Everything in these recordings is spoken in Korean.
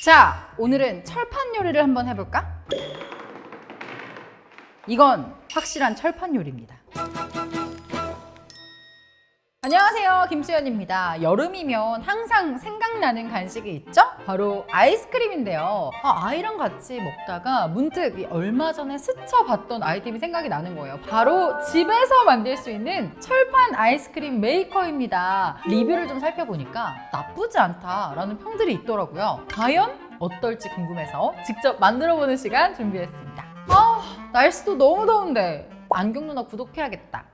자, 오늘은 철판 요리를 한번 해볼까? 이건 확실한 철판 요리입니다. 안녕하세요, 김수연입니다. 여름이면 항상 생각나는 간식이 있죠? 바로 아이스크림인데요. 아이랑 같이 먹다가 문득 얼마 전에 스쳐봤던 아이템이 생각이 나는 거예요. 바로 집에서 만들 수 있는 철판 아이스크림 메이커입니다. 리뷰를 좀 살펴보니까 나쁘지 않다라는 평들이 있더라고요. 과연 어떨지 궁금해서 직접 만들어보는 시간 준비했습니다. 날씨도 너무 더운데 안경 누나 구독해야겠다.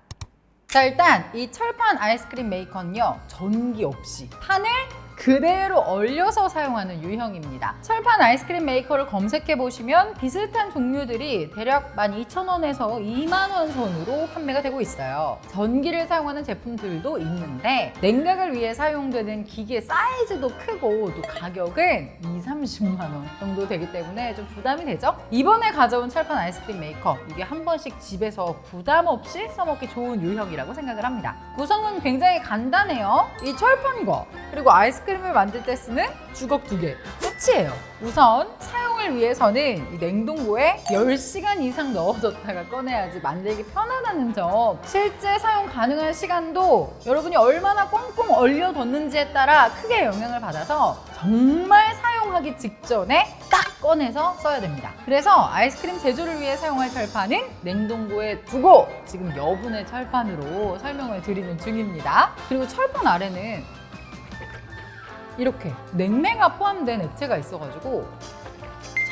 자, 일단 이 철판 아이스크림 메이커는요, 전기 없이 판을 그대로 얼려서 사용하는 유형입니다. 철판 아이스크림 메이커를 검색해 보시면 비슷한 종류들이 대략 12,000원에서 20,000원 선으로 판매가 되고 있어요. 전기를 사용하는 제품들도 있는데 냉각을 위해 사용되는 기계 사이즈도 크고 또 가격은 20-30만 원 정도 되기 때문에 좀 부담이 되죠? 이번에 가져온 철판 아이스크림 메이커, 이게 한 번씩 집에서 부담 없이 써먹기 좋은 유형이라고 생각을 합니다. 구성은 굉장히 간단해요. 이 철판과 그리고 아이스크림을 만들 때 쓰는 주걱 2개 끝이에요. 우선 사용을 위해서는 이 냉동고에 10시간 이상 넣어뒀다가 꺼내야지 만들기 편하다는 점, 실제 사용 가능한 시간도 여러분이 얼마나 꽁꽁 얼려뒀는지에 따라 크게 영향을 받아서 정말 사용하기 직전에 딱 꺼내서 써야 됩니다. 그래서 아이스크림 제조를 위해 사용할 철판은 냉동고에 두고 지금 여분의 철판으로 설명을 드리는 중입니다. 그리고 철판 아래는 이렇게 냉매가 포함된 액체가 있어가지고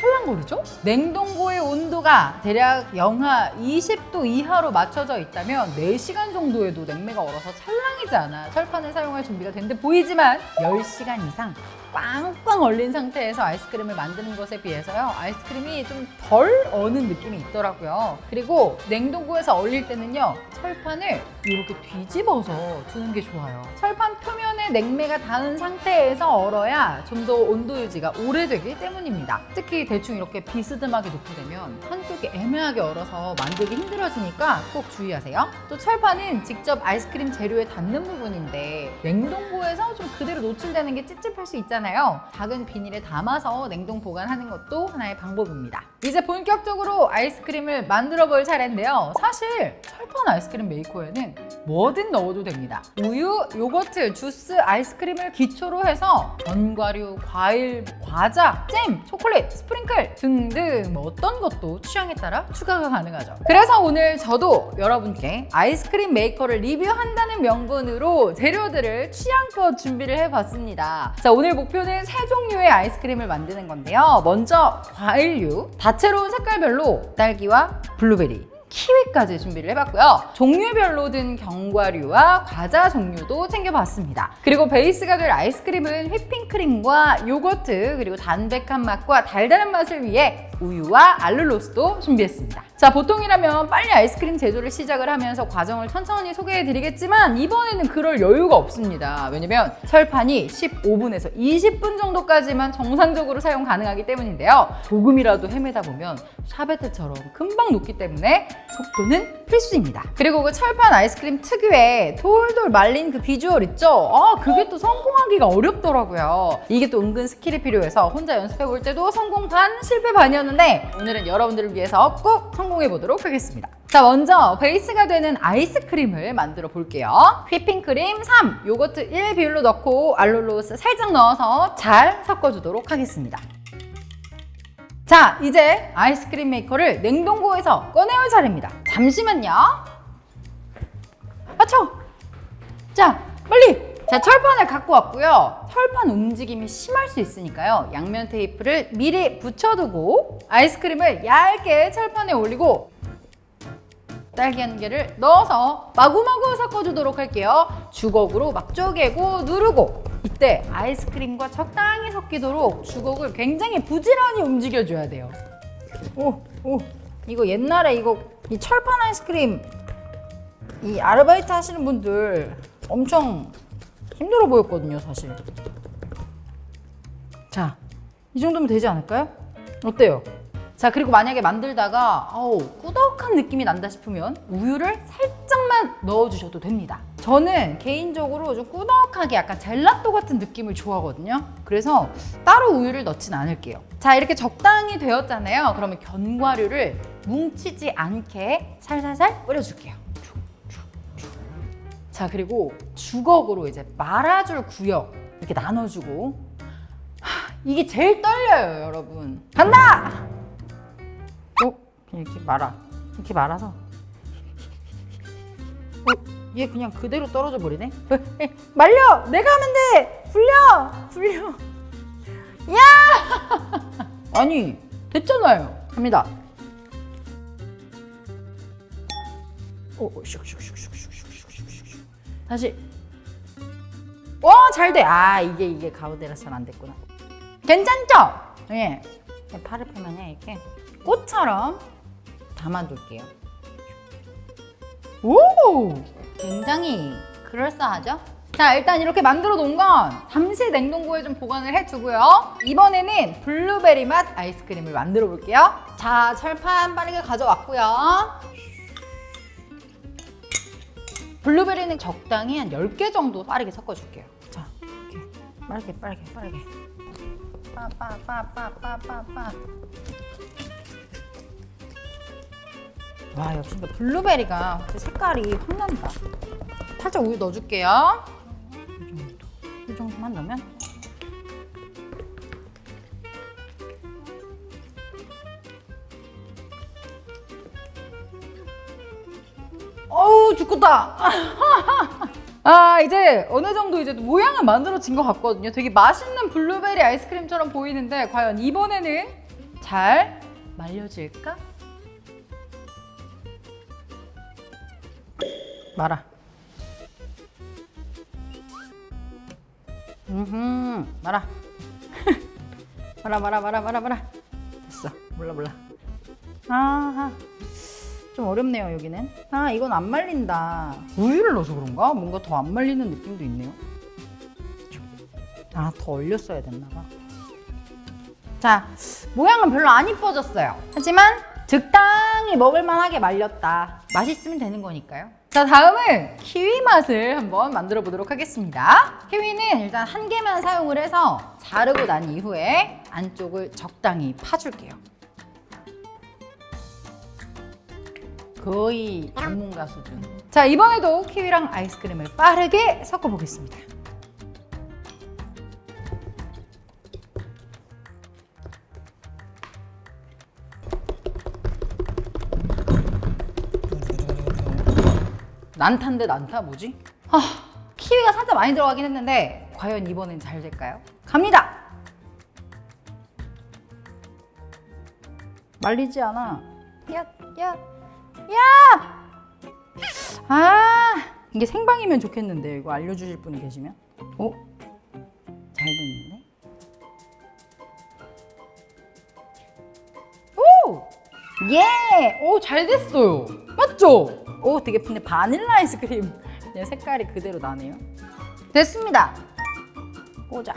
찰랑거리죠? 냉동고의 온도가 대략 영하 20도 이하로 맞춰져 있다면 4시간 정도에도 냉매가 얼어서 찰랑이지 않아 철판을 사용할 준비가 된 듯 보이지만 10시간 이상 꽝꽝 얼린 상태에서 아이스크림을 만드는 것에 비해서요, 아이스크림이 좀 덜 어는 느낌이 있더라고요. 그리고 냉동고에서 얼릴 때는요, 철판을 이렇게 뒤집어서 두는 게 좋아요. 철판 표면에 냉매가 닿은 상태에서 얼어야 좀 더 온도 유지가 오래되기 때문입니다. 특히 대충 이렇게 비스듬하게 놓게 되면 한쪽이 애매하게 얼어서 만들기 힘들어지니까 꼭 주의하세요. 또 철판은 직접 아이스크림 재료에 닿는 부분인데 냉동고에서 좀 그대로 노출되는 게 찝찝할 수 있잖아요. 작은 비닐에 담아서 냉동 보관하는 것도 하나의 방법입니다. 이제 본격적으로 아이스크림을 만들어 볼 차례인데요. 사실 철판 아이스크림 메이커에는 뭐든 넣어도 됩니다. 우유, 요거트, 주스, 아이스크림을 기초로 해서 견과류, 과일, 과자, 잼, 초콜릿, 스프링클 등등 어떤 것도 취향에 따라 추가가 가능하죠. 그래서 오늘 저도 여러분께 아이스크림 메이커를 리뷰한다는 명분으로 재료들을 취향껏 준비를 해봤습니다. 자, 오늘 목표는 3종류의 아이스크림을 만드는 건데요. 먼저 과일류, 다채로운 색깔별로 딸기와 블루베리, 키위까지 준비를 해봤고요. 종류별로 든 견과류와 과자 종류도 챙겨봤습니다. 그리고 베이스가 될 아이스크림은 휘핑크림과 요거트, 그리고 담백한 맛과 달달한 맛을 위해 우유와 알룰로스도 준비했습니다. 자, 보통이라면 빨리 아이스크림 제조를 시작을 하면서 과정을 천천히 소개해드리겠지만 이번에는 그럴 여유가 없습니다. 왜냐면 철판이 15분에서 20분 정도까지만 정상적으로 사용 가능하기 때문인데요. 조금이라도 헤매다 보면 샤베트처럼 금방 녹기 때문에 속도는 필수입니다. 그리고 그 철판 아이스크림 특유의 돌돌 말린 그 비주얼 있죠? 그게 또 성공하기가 어렵더라고요. 이게 또 은근 스킬이 필요해서 혼자 연습해 볼 때도 성공 반, 실패 반이었는데 오늘은 여러분들을 위해서 꼭 성공해 보도록 하겠습니다. 자, 먼저 베이스가 되는 아이스크림을 만들어 볼게요. 휘핑크림 3, 요거트 1 비율로 넣고 알룰로스 살짝 넣어서 잘 섞어주도록 하겠습니다. 자, 이제 아이스크림 메이커를 냉동고에서 꺼내올 차례입니다. 잠시만요. 자, 빨리! 자, 철판을 갖고 왔고요. 철판 움직임이 심할 수 있으니까요, 양면 테이프를 미리 붙여두고 아이스크림을 얇게 철판에 올리고 딸기 한 개를 넣어서 마구마구 섞어주도록 할게요. 주걱으로 막 쪼개고 누르고, 이때 아이스크림과 적당히 섞이도록 주걱을 굉장히 부지런히 움직여줘야 돼요. 이거 옛날에 이 철판 아이스크림 이 아르바이트 하시는 분들 엄청 힘들어 보였거든요, 사실. 자, 이 정도면 되지 않을까요? 어때요? 자, 그리고 만약에 만들다가 꾸덕한 느낌이 난다 싶으면 우유를 살짝만 넣어주셔도 됩니다. 저는 개인적으로 좀 꾸덕하게 약간 젤라또 같은 느낌을 좋아하거든요. 그래서 따로 우유를 넣진 않을게요. 자, 이렇게 적당히 되었잖아요. 그러면 견과류를 뭉치지 않게 살살살 뿌려줄게요. 자, 그리고 주걱으로 이제 말아줄 구역 이렇게 나눠주고. 이게 제일 떨려요, 여러분. 간다! 이렇게 말아. 이렇게 말아서. 얘 그냥 그대로 떨어져 버리네. 말려! 내가 하면 돼! 굴려! 야! 아니, 됐잖아요. 갑니다. 다시. 잘 돼. 이게 가운데라서는 안 됐구나. 괜찮죠? 예. 팔을 펴면요, 이렇게 꽃처럼 담아둘게요. 오! 굉장히 그럴싸하죠? 자, 일단 이렇게 만들어 놓은 건 잠시 냉동고에 좀 보관을 해두고요. 이번에는 블루베리 맛 아이스크림을 만들어 볼게요. 자, 철판 빠르게 가져왔고요. 블루베리는 적당히 한 10개 정도 빠르게 섞어줄게요. 자, 이렇게 빠르게. 빠빠빠빠빠빠빠. 와, 역시 블루베리가 색깔이 확 난다. 살짝 우유 넣어줄게요. 이 정도만 넣으면. 어우, 죽겠다. 이제 어느 정도 이제 모양은 만들어진 것 같거든요. 되게 맛있는 블루베리 아이스크림처럼 보이는데 과연 이번에는 잘 말려질까? 말아. 말아. 말아. 됐어. 몰라. 좀 어렵네요, 여기는. 이건 안 말린다. 우유를 넣어서 그런가? 뭔가 더 안 말리는 느낌도 있네요. 더 얼렸어야 됐나 봐. 자, 모양은 별로 안 이뻐졌어요. 하지만 적당히 먹을만하게 말렸다. 맛있으면 되는 거니까요. 자, 다음은 키위 맛을 한번 만들어 보도록 하겠습니다. 키위는 일단 한 개만 사용을 해서 자르고 난 이후에 안쪽을 적당히 파줄게요. 거의 전문가 수준. 자, 이번에도 키위랑 아이스크림을 빠르게 섞어 보겠습니다. 난타인데 난타 뭐지? 키위가 살짝 많이 들어가긴 했는데 과연 이번엔 잘 될까요? 갑니다! 말리지 않아. 야! 이게 생방이면 좋겠는데 이거 알려주실 분이 계시면. 잘 됐는데? 잘 됐어요. 맞죠? 되게 근데 바닐라 아이스크림 그냥 색깔이 그대로 나네요. 됐습니다. 꽂아.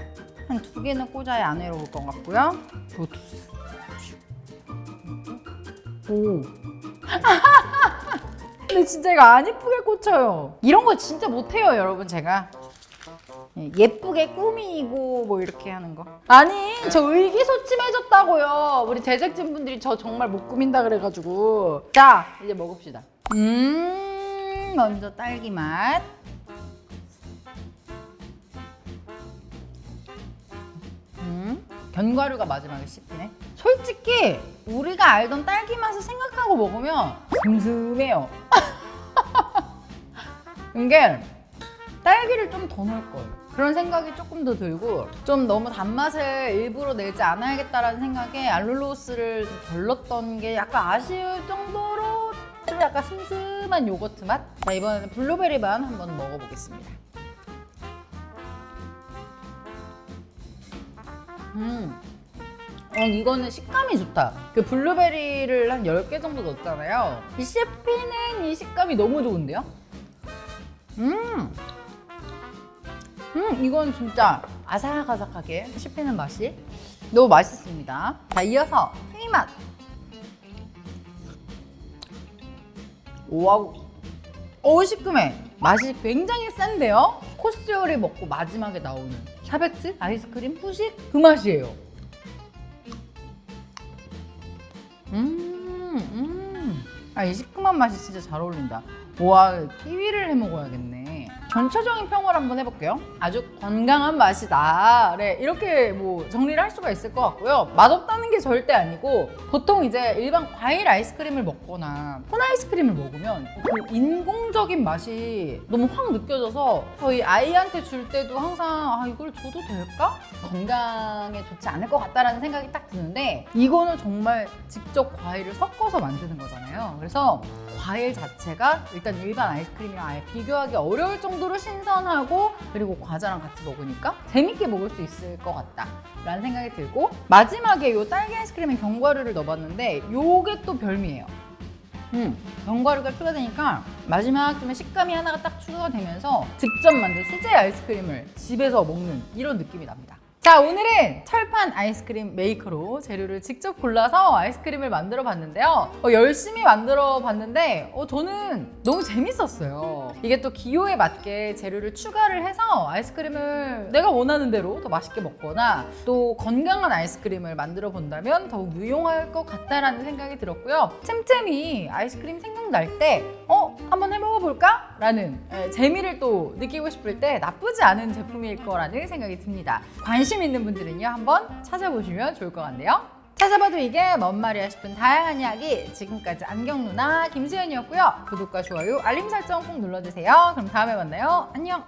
한 2개는 꽂아야 안 외로울 것 같고요. 근데 진짜 이거 안 예쁘게 꽂혀요. 이런 거 진짜 못해요, 여러분. 제가 예쁘게 꾸미고 뭐 이렇게 하는 거. 저 의기소침해졌다고요. 우리 제작진분들이 저 정말 못 꾸민다 그래가지고. 자, 이제 먹읍시다. 먼저 딸기 맛. 견과류가 마지막에 씹히네. 솔직히 우리가 알던 딸기 맛을 생각하고 먹으면 슴슴해요. 이게 딸기를 좀 더 넣을 걸. 그런 생각이 조금 더 들고, 좀 너무 단맛을 일부러 내지 않아야겠다라는 생각에 알룰로스를 좀 덜 넣었던 게 약간 아쉬울 정도로 좀 약간 슴슴한 요거트 맛? 자, 이번에는 블루베리 맛 한번 먹어보겠습니다. 이거는 식감이 좋다. 그 블루베리를 한 10개 정도 넣었잖아요. 이 씹히는 이 식감이 너무 좋은데요? 이건 진짜 아삭아삭하게 씹히는 맛이 너무 맛있습니다. 자, 이어서 키위 맛. 와우. 시큼해. 맛이 굉장히 센데요? 코스 요리 먹고 마지막에 나오는 샤베트, 아이스크림, 후식 그 맛이에요. 이 시큼한 맛이 진짜 잘 어울린다. 와, 키위를 해 먹어야겠네. 전체적인 평을 한번 해볼게요. 아주 건강한 맛이다. 네, 이렇게 뭐 정리를 할 수가 있을 것 같고요. 맛없다는 게 절대 아니고 보통 이제 일반 과일 아이스크림을 먹거나 콘 아이스크림을 먹으면 그 인공적인 맛이 너무 확 느껴져서 저희 아이한테 줄 때도 항상 이걸 줘도 될까? 건강에 좋지 않을 것 같다라는 생각이 딱 드는데 이거는 정말 직접 과일을 섞어서 만드는 거잖아요. 그래서 과일 자체가 일단 일반 아이스크림이랑 아예 비교하기 어려울 정도로 신선하고 그리고 과자랑 같이 먹으니까 재밌게 먹을 수 있을 것 같다 라는 생각이 들고 마지막에 이 딸기 아이스크림에 견과류를 넣어봤는데 요게 또 별미예요. 견과류가 추가되니까 마지막쯤에 식감이 하나가 딱 추가가 되면서 직접 만든 수제 아이스크림을 집에서 먹는 이런 느낌이 납니다. 자, 오늘은 철판 아이스크림 메이커로 재료를 직접 골라서 아이스크림을 만들어 봤는데요. 열심히 만들어 봤는데 저는 너무 재밌었어요. 이게 또 기호에 맞게 재료를 추가를 해서 아이스크림을 내가 원하는 대로 더 맛있게 먹거나 또 건강한 아이스크림을 만들어 본다면 더욱 유용할 것 같다라는 생각이 들었고요. 틈틈이 아이스크림 생각날 때 한번 해먹어 볼까? 라는 재미를 또 느끼고 싶을 때 나쁘지 않은 제품일 거라는 생각이 듭니다. 관심 있는 분들은요 한번 찾아보시면 좋을 것 같네요. 찾아봐도 이게 뭔 말이야 싶은 다양한 이야기 지금까지 안경누나 김수연이었고요. 구독과 좋아요 알림 설정 꼭 눌러주세요. 그럼 다음에 만나요. 안녕.